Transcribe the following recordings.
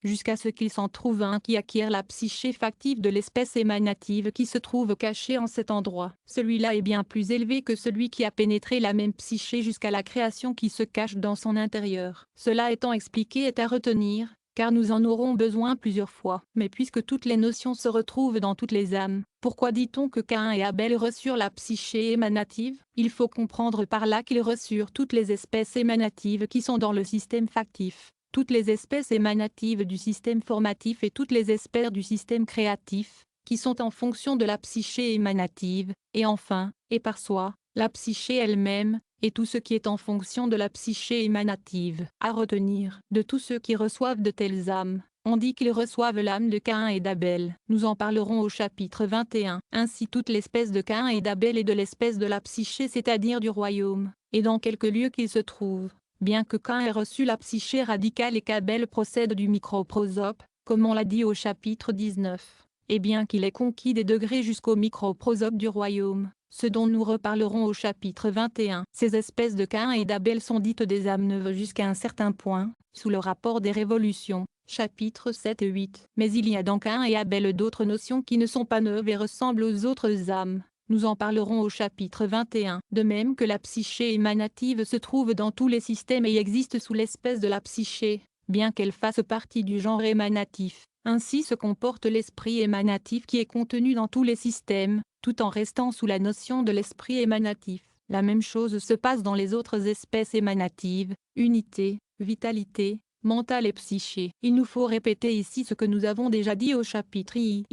jusqu'à ce qu'il s'en trouve un qui acquiert la psyché factive de l'espèce émanative qui se trouve cachée en cet endroit. Celui-là est bien plus élevé que celui qui a pénétré la même psyché jusqu'à la création qui se cache dans son intérieur. Cela étant expliqué est à retenir, car nous en aurons besoin plusieurs fois. Mais puisque toutes les notions se retrouvent dans toutes les âmes, pourquoi dit-on que Caïn et Abel reçurent la psyché émanative? Il faut comprendre par là qu'ils reçurent toutes les espèces émanatives qui sont dans le système factif, toutes les espèces émanatives du système formatif et toutes les espèces du système créatif, qui sont en fonction de la psyché émanative, et enfin, et par soi, la psyché elle-même, et tout ce qui est en fonction de la psyché émanative. À retenir, de tous ceux qui reçoivent de telles âmes, on dit qu'ils reçoivent l'âme de Caïn et d'Abel. Nous en parlerons au chapitre 21. Ainsi toute l'espèce de Caïn et d'Abel est de l'espèce de la psyché, c'est-à-dire du royaume, et dans quelque lieu qu'il se trouve. Bien que Caïn ait reçu la psyché radicale et qu'Abel procède du microprosope, comme on l'a dit au chapitre 19, et bien qu'il ait conquis des degrés jusqu'au microprosope du royaume, ce dont nous reparlerons au chapitre 21. Ces espèces de Caïn et d'Abel sont dites des âmes neuves jusqu'à un certain point, sous le rapport des révolutions, chapitres 7 et 8. Mais il y a dans Caïn et Abel d'autres notions qui ne sont pas neuves et ressemblent aux autres âmes. Nous en parlerons au chapitre 21. De même que la psyché émanative se trouve dans tous les systèmes et existe sous l'espèce de la psyché, bien qu'elle fasse partie du genre émanatif. Ainsi se comporte l'esprit émanatif qui est contenu dans tous les systèmes, tout en restant sous la notion de l'esprit émanatif. La même chose se passe dans les autres espèces émanatives, unité, vitalité, mentale et psyché. Il nous faut répéter ici ce que nous avons déjà dit au chapitre I.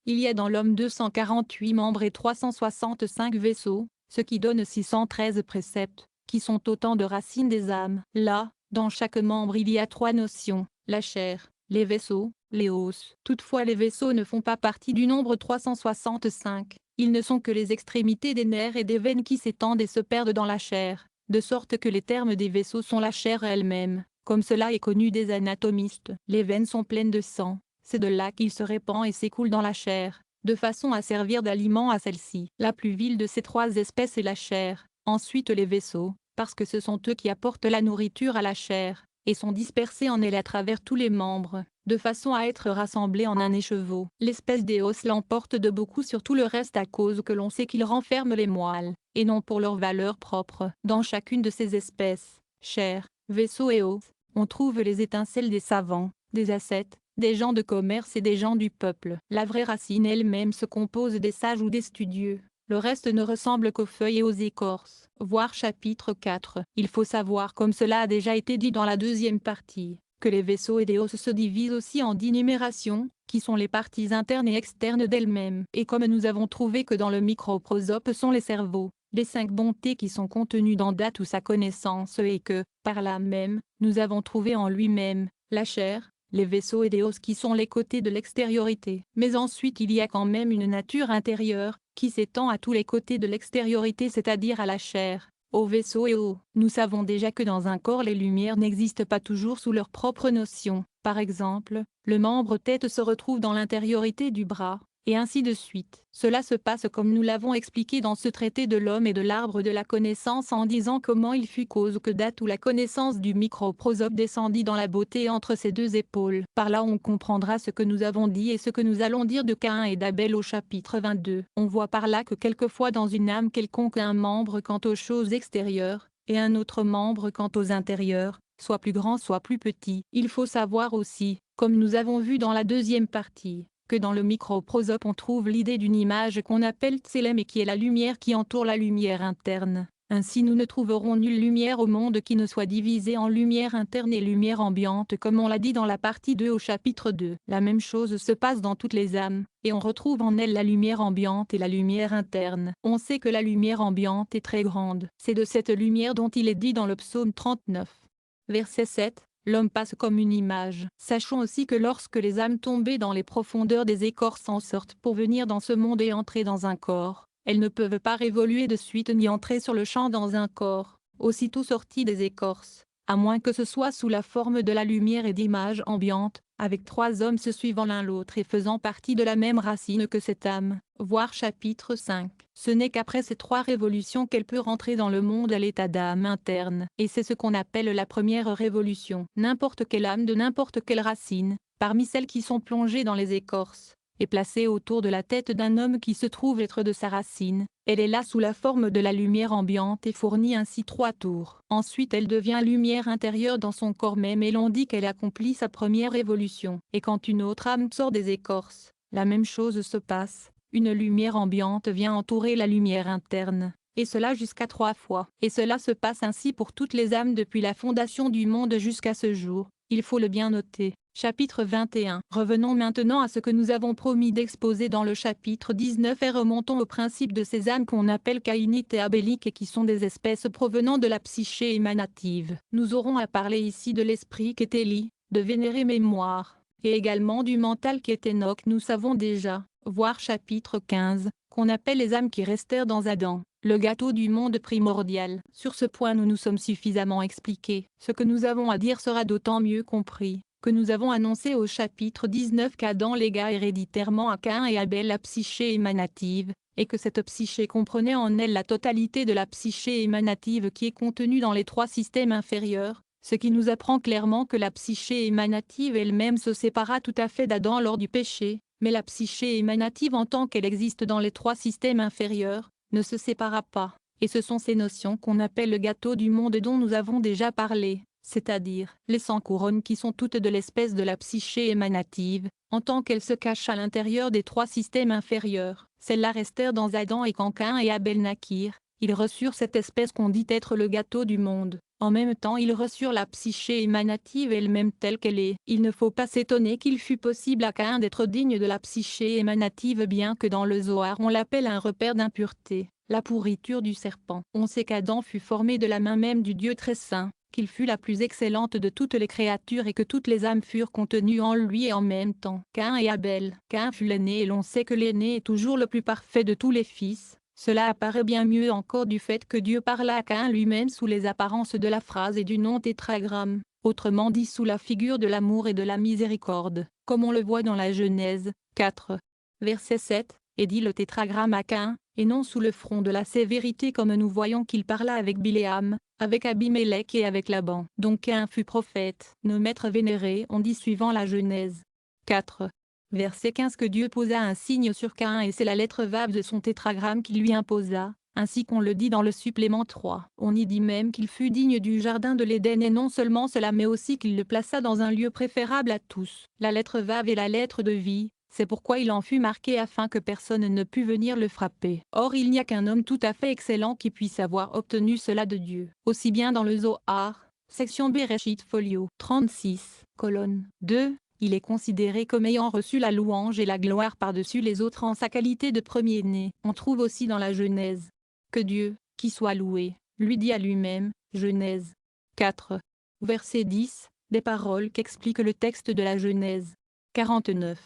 Il y a dans l'homme 248 membres et 365 vaisseaux, ce qui donne 613 préceptes, qui sont autant de racines des âmes. Là, dans chaque membre il y a 3 notions, la chair, les vaisseaux, les os. Toutefois les vaisseaux ne font pas partie du nombre 365, ils ne sont que les extrémités des nerfs et des veines qui s'étendent et se perdent dans la chair, de sorte que les termes des vaisseaux sont la chair elle-même, comme cela est connu des anatomistes. Les veines sont pleines de sang, c'est de là qu'il se répand et s'écoule dans la chair, de façon à servir d'aliment à celle-ci. La plus vile de ces 3 espèces est la chair, ensuite les vaisseaux, parce que ce sont eux qui apportent la nourriture à la chair, et sont dispersés en elle à travers tous les membres, de façon à être rassemblés en un écheveau. L'espèce des os l'emporte de beaucoup sur tout le reste à cause que l'on sait qu'ils renferment les moelles, et non pour leur valeur propre. Dans chacune de ces espèces, chair, vaisseau et os, on trouve les étincelles des savants, des ascètes, des gens de commerce et des gens du peuple. La vraie racine elle-même se compose des sages ou des studieux. Le reste ne ressemble qu'aux feuilles et aux écorces. Voir chapitre 4. Il faut savoir, comme cela a déjà été dit dans la deuxième partie, que les vaisseaux et les os se divisent aussi en 10 numérations, qui sont les parties internes et externes d'elles-mêmes. Et comme nous avons trouvé que dans le microprosope sont les cerveaux, les 5 bontés qui sont contenues dans date ou sa connaissance et que, par là même, nous avons trouvé en lui-même, la chair, les vaisseaux et les os qui sont les côtés de l'extériorité. Mais ensuite il y a quand même une nature intérieure, qui s'étend à tous les côtés de l'extériorité, c'est-à-dire à la chair, aux vaisseaux et aux os. Nous savons déjà que dans un corps les lumières n'existent pas toujours sous leur propre notion. Par exemple, le membre tête se retrouve dans l'intériorité du bras, et ainsi de suite. Cela se passe comme nous l'avons expliqué dans ce traité de l'homme et de l'arbre de la connaissance en disant comment il fut cause que date où la connaissance du microprosope descendit dans la beauté entre ses 2 épaules. Par là on comprendra ce que nous avons dit et ce que nous allons dire de Caïn et d'Abel au chapitre 22. On voit par là que quelquefois dans une âme quelconque un membre quant aux choses extérieures, et un autre membre quant aux intérieures, soit plus grand soit plus petit. Il faut savoir aussi, comme nous avons vu dans la deuxième partie, que dans le microprosope on trouve l'idée d'une image qu'on appelle Tselem et qui est la lumière qui entoure la lumière interne. Ainsi nous ne trouverons nulle lumière au monde qui ne soit divisée en lumière interne et lumière ambiante comme on l'a dit dans la partie 2 au chapitre 2. La même chose se passe dans toutes les âmes, et on retrouve en elles la lumière ambiante et la lumière interne. On sait que la lumière ambiante est très grande. C'est de cette lumière dont il est dit dans le psaume 39. Verset 7. L'homme passe comme une image. Sachons aussi que lorsque les âmes tombées dans les profondeurs des écorces en sortent pour venir dans ce monde et entrer dans un corps, elles ne peuvent pas révoluer de suite ni entrer sur le champ dans un corps, aussitôt sorties des écorces, à moins que ce soit sous la forme de la lumière et d'images ambiantes, avec 3 hommes se suivant l'un l'autre et faisant partie de la même racine que cette âme. Voir chapitre 5. Ce n'est qu'après ces 3 révolutions qu'elle peut rentrer dans le monde à l'état d'âme interne, et c'est ce qu'on appelle la première révolution. N'importe quelle âme de n'importe quelle racine, parmi celles qui sont plongées dans les écorces, et placée autour de la tête d'un homme qui se trouve être de sa racine. Elle est là sous la forme de la lumière ambiante et fournit ainsi 3 tours. Ensuite elle devient lumière intérieure dans son corps même et l'on dit qu'elle accomplit sa première évolution. Et quand une autre âme sort des écorces, la même chose se passe, une lumière ambiante vient entourer la lumière interne. Et cela jusqu'à 3 fois. Et cela se passe ainsi pour toutes les âmes depuis la fondation du monde jusqu'à ce jour. Il faut le bien noter. Chapitre 21. Revenons maintenant à ce que nous avons promis d'exposer dans le chapitre 19 et remontons au principe de ces âmes qu'on appelle caïnites et abéliques et qui sont des espèces provenant de la psyché émanative. Nous aurons à parler ici de l'esprit qu'est Élie, de vénérée mémoire, et également du mental qu'est Enoch. Nous savons déjà, voir chapitre 15, qu'on appelle les âmes qui restèrent dans Adam, le gâteau du monde primordial. Sur ce point nous nous sommes suffisamment expliqués. Ce que nous avons à dire sera d'autant mieux compris que nous avons annoncé au chapitre 19 qu'Adam légua héréditairement à Caïn et Abel la psyché émanative, et que cette psyché comprenait en elle la totalité de la psyché émanative qui est contenue dans les 3 systèmes inférieurs, ce qui nous apprend clairement que la psyché émanative elle-même se sépara tout à fait d'Adam lors du péché, mais la psyché émanative en tant qu'elle existe dans les 3 systèmes inférieurs, ne se sépara pas, et ce sont ces notions qu'on appelle le gâteau du monde dont nous avons déjà parlé, c'est-à-dire les 100 couronnes qui sont toutes de l'espèce de la psyché émanative, en tant qu'elles se cachent à l'intérieur des 3 systèmes inférieurs. Celles-là restèrent dans Adam et quand Caïn et Abel naquirent, ils reçurent cette espèce qu'on dit être le gâteau du monde. En même temps ils reçurent la psyché émanative elle-même telle qu'elle est. Il ne faut pas s'étonner qu'il fût possible à Caïn d'être digne de la psyché émanative bien que dans le Zohar on l'appelle un repère d'impureté, la pourriture du serpent. On sait qu'Adam fut formé de la main même du Dieu très saint, qu'il fut la plus excellente de toutes les créatures et que toutes les âmes furent contenues en lui et en même temps. Caïn et Abel. Caïn fut l'aîné et l'on sait que l'aîné est toujours le plus parfait de tous les fils. Cela apparaît bien mieux encore du fait que Dieu parla à Caïn lui-même sous les apparences de la phrase et du nom tétragramme, autrement dit sous la figure de l'amour et de la miséricorde, comme on le voit dans la Genèse 4. Verset 7, et dit le tétragramme à Caïn, et non sous le front de la sévérité comme nous voyons qu'il parla avec Biléam, avec Abimélec et avec Laban. Donc Caïn fut prophète. Nos maîtres vénérés ont dit suivant la Genèse 4. Verset 15 que Dieu posa un signe sur Caïn et c'est la lettre Vav de son tétragramme qui lui imposa, ainsi qu'on le dit dans le supplément 3. On y dit même qu'il fut digne du jardin de l'Éden et non seulement cela mais aussi qu'il le plaça dans un lieu préférable à tous. La lettre Vav est la lettre de vie, c'est pourquoi il en fut marqué afin que personne ne pût venir le frapper. Or il n'y a qu'un homme tout à fait excellent qui puisse avoir obtenu cela de Dieu. Aussi bien dans le Zohar, section Bereshit folio 36, colonne 2, il est considéré comme ayant reçu la louange et la gloire par-dessus les autres en sa qualité de premier-né. On trouve aussi dans la Genèse que Dieu, qui soit loué, lui dit à lui-même, Genèse 4. Verset 10, des paroles qu'explique le texte de la Genèse 49.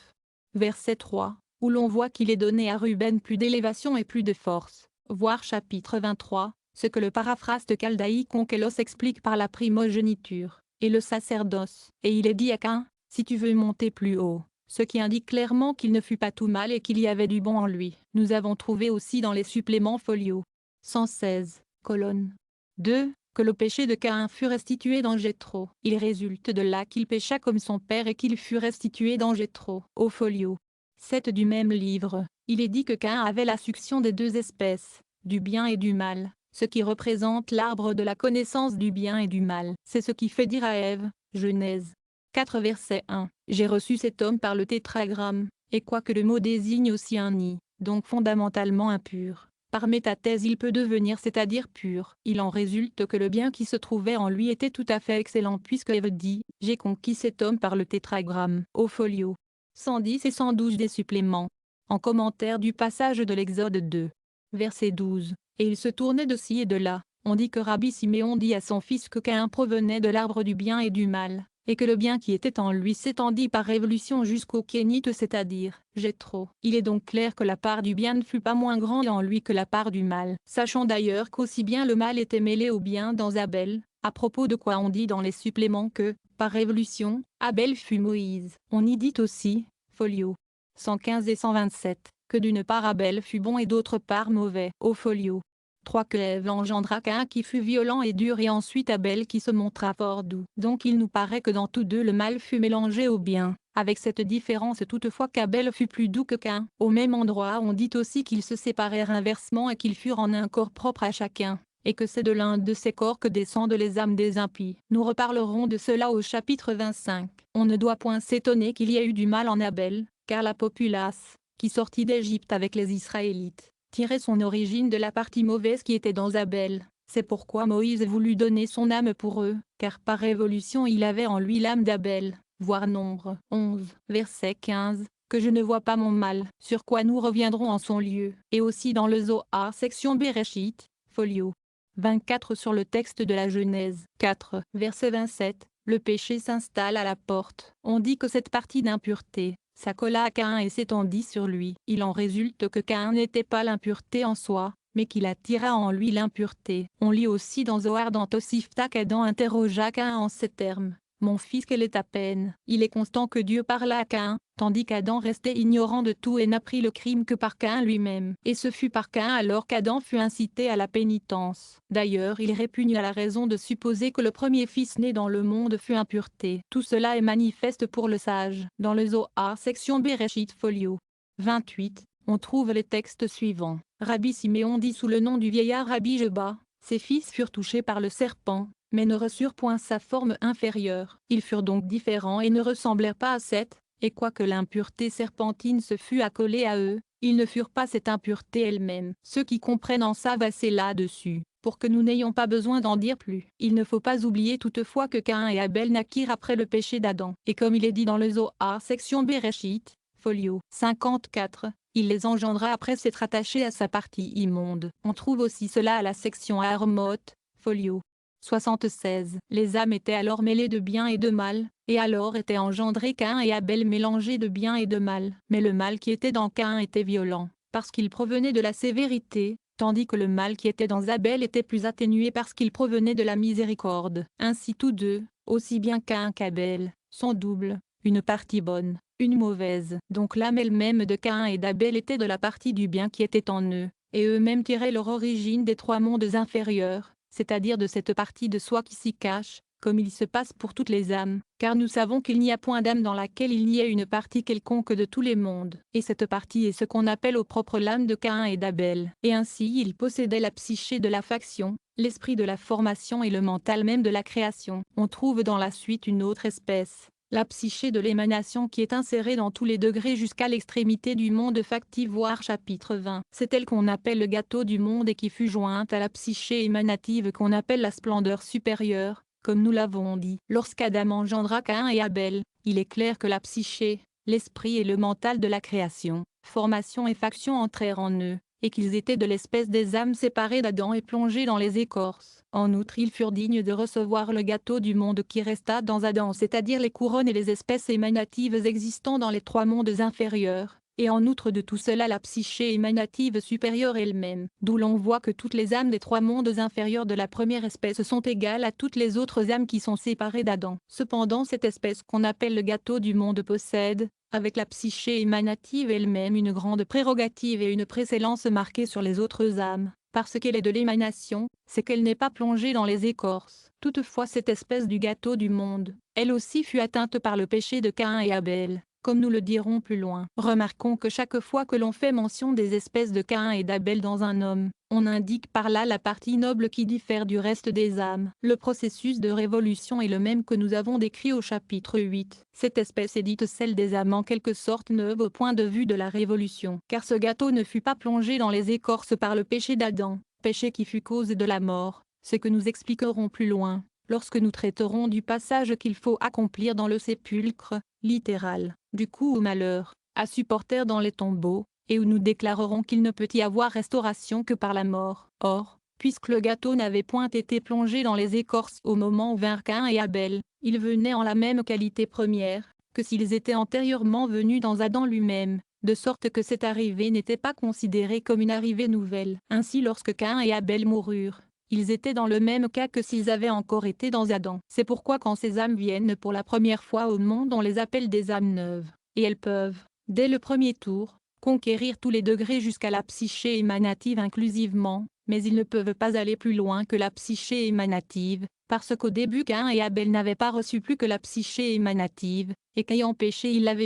Verset 3, où l'on voit qu'il est donné à Ruben plus d'élévation et plus de force. Voir chapitre 23, ce que le paraphraste chaldéique Onkelos explique par la primogéniture, et le sacerdoce. Et il est dit à Caïn, si tu veux monter plus haut, ce qui indique clairement qu'il ne fut pas tout mal et qu'il y avait du bon en lui. Nous avons trouvé aussi dans les suppléments folio 116, colonne 2, que le péché de Caïn fut restitué dans Jéthro. Il résulte de là qu'il pécha comme son père et qu'il fut restitué dans Jéthro. Au folio 7 du même livre, il est dit que Caïn avait la succion des 2 espèces, du bien et du mal, ce qui représente l'arbre de la connaissance du bien et du mal. C'est ce qui fait dire à Ève, Genèse 4 verset 1, j'ai reçu cet homme par le tétragramme, et quoique le mot désigne aussi un nid, donc fondamentalement impur, par métathèse il peut devenir c'est-à-dire pur. Il en résulte que le bien qui se trouvait en lui était tout à fait excellent puisque Ève dit, j'ai conquis cet homme par le tétragramme. Au folio 110 et 112 des suppléments. En commentaire du passage de l'Exode 2, verset 12, et il se tournait de ci et de là, on dit que Rabbi Siméon dit à son fils que Caïn provenait de l'arbre du bien et du mal, et que le bien qui était en lui s'étendit par révolution jusqu'au Kénite c'est-à-dire, Jéthro. Il est donc clair que la part du bien ne fut pas moins grande en lui que la part du mal. Sachant d'ailleurs qu'aussi bien le mal était mêlé au bien dans Abel, à propos de quoi on dit dans les suppléments que, par révolution, Abel fut Moïse. On y dit aussi, folio 115 et 127, que d'une part Abel fut bon et d'autre part mauvais. Au folio 3 que Ève engendra Caïn qui fut violent et dur et ensuite Abel qui se montra fort doux. Donc il nous paraît que dans tous deux le mal fut mélangé au bien. avec cette différence toutefois qu'Abel fut plus doux que Caïn. Au même endroit on dit aussi qu'ils se séparèrent inversement et qu'ils furent en un corps propre à chacun, et que c'est de l'un de ces corps que descendent les âmes des impies. Nous reparlerons de cela au chapitre 25. On ne doit point s'étonner qu'il y ait eu du mal en Abel, car la populace, qui sortit d'Égypte avec les Israélites, tirait son origine de la partie mauvaise qui était dans Abel. C'est pourquoi Moïse voulut donner son âme pour eux, car par révolution il avait en lui l'âme d'Abel. Voir Nombre 11, verset 15, que je ne vois pas mon mal, sur quoi nous reviendrons en son lieu. Et aussi dans le Zohar section Bereshit, folio 24 sur le texte de la Genèse 4, verset 27, le péché s'installe à la porte. On dit que cette partie d'impureté s'accola à Caïn et s'étendit sur lui. Il en résulte que Caïn n'était pas l'impureté en soi, mais qu'il attira en lui l'impureté. On lit aussi dans Zohar dans Tosifta qu'Adam interrogea Caïn en ces termes. Mon fils, quelle est ta peine? Il est constant que Dieu parla à Caïn, tandis qu'Adam restait ignorant de tout et n'apprit le crime que par Caïn lui-même. Et ce fut par Caïn alors qu'Adam fut incité à la pénitence. D'ailleurs il répugne à la raison de supposer que le premier fils né dans le monde fut impureté. Tout cela est manifeste pour le sage. Dans le Zohar section Bereshit folio 28, on trouve les textes suivants. Rabbi Siméon dit sous le nom du vieillard Rabbi Jeba, ses fils furent touchés par le serpent, mais ne reçurent point sa forme inférieure. Ils furent donc différents et ne ressemblèrent pas à Seth, et quoique l'impureté serpentine se fût accolée à eux, ils ne furent pas cette impureté elle-même. Ceux qui comprennent en savent assez là-dessus, pour que nous n'ayons pas besoin d'en dire plus. Il ne faut pas oublier toutefois que Caïn et Abel naquirent après le péché d'Adam. Et comme il est dit dans le Zohar section Bereshit, folio 54, il les engendra après s'être attachés à sa partie immonde. On trouve aussi cela à la section Armot, folio 76. Les âmes étaient alors mêlées de bien et de mal, et alors étaient engendrés Caïn et Abel mélangés de bien et de mal. Mais le mal qui était dans Caïn était violent, parce qu'il provenait de la sévérité, tandis que le mal qui était dans Abel était plus atténué parce qu'il provenait de la miséricorde. Ainsi tous deux, aussi bien Caïn qu'Abel, sont doubles, une partie bonne, une mauvaise. Donc l'âme elle-même de Caïn et d'Abel était de la partie du bien qui était en eux, et eux-mêmes tiraient leur origine des trois mondes inférieurs, c'est-à-dire de cette partie de soi qui s'y cache, comme il se passe pour toutes les âmes, car nous savons qu'il n'y a point d'âme dans laquelle il n'y ait une partie quelconque de tous les mondes, et cette partie est ce qu'on appelle au propre l'âme de Caïn et d'Abel. Et ainsi il possédait la psyché de la faction, l'esprit de la formation et le mental même de la création. On trouve dans la suite une autre espèce, la psyché de l'émanation qui est insérée dans tous les degrés jusqu'à l'extrémité du monde factif voir chapitre 20. C'est elle qu'on appelle le gâteau du monde et qui fut jointe à la psyché émanative qu'on appelle la splendeur supérieure, comme nous l'avons dit. Lorsqu'Adam engendra Caïn et Abel, il est clair que la psyché, l'esprit et le mental de la création, formation et faction entrèrent en eux, et qu'ils étaient de l'espèce des âmes séparées d'Adam et plongées dans les écorces. En outre ils furent dignes de recevoir le gâteau du monde qui resta dans Adam, c'est-à-dire les couronnes et les espèces émanatives existant dans les trois mondes inférieurs, et en outre de tout cela la psyché émanative supérieure elle-même, d'où l'on voit que toutes les âmes des trois mondes inférieurs de la première espèce sont égales à toutes les autres âmes qui sont séparées d'Adam. Cependant cette espèce qu'on appelle le gâteau du monde possède, avec la psyché émanative elle-même, une grande prérogative et une précédence marquée sur les autres âmes, parce qu'elle est de l'émanation, c'est qu'elle n'est pas plongée dans les écorces. Toutefois cette espèce du gâteau du monde, elle aussi fut atteinte par le péché de Caïn et Abel, comme nous le dirons plus loin. Remarquons que chaque fois que l'on fait mention des espèces de Caïn et d'Abel dans un homme, on indique par là la partie noble qui diffère du reste des âmes. Le processus de révolution est le même que nous avons décrit au chapitre 8. Cette espèce est dite celle des âmes en quelque sorte neuve au point de vue de la révolution, car ce gâteau ne fut pas plongé dans les écorces par le péché d'Adam, péché qui fut cause de la mort, ce que nous expliquerons plus loin, lorsque nous traiterons du passage qu'il faut accomplir dans le sépulcre, littéral, du coup au malheur, à supporter dans les tombeaux, et où nous déclarerons qu'il ne peut y avoir restauration que par la mort. Or, puisque le gâteau n'avait point été plongé dans les écorces au moment où vinrent Caïn et Abel, il venait en la même qualité première, que s'ils étaient antérieurement venus dans Adam lui-même, de sorte que cette arrivée n'était pas considérée comme une arrivée nouvelle. Ainsi lorsque Caïn et Abel moururent, ils étaient dans le même cas que s'ils avaient encore été dans Adam. C'est pourquoi quand ces âmes viennent pour la première fois au monde on les appelle des âmes neuves, et elles peuvent, dès le premier tour, conquérir tous les degrés jusqu'à la psyché émanative inclusivement, mais ils ne peuvent pas aller plus loin que la psyché émanative, parce qu'au début Caïn et Abel n'avaient pas reçu plus que la psyché émanative, et qu'ayant péché il l'avait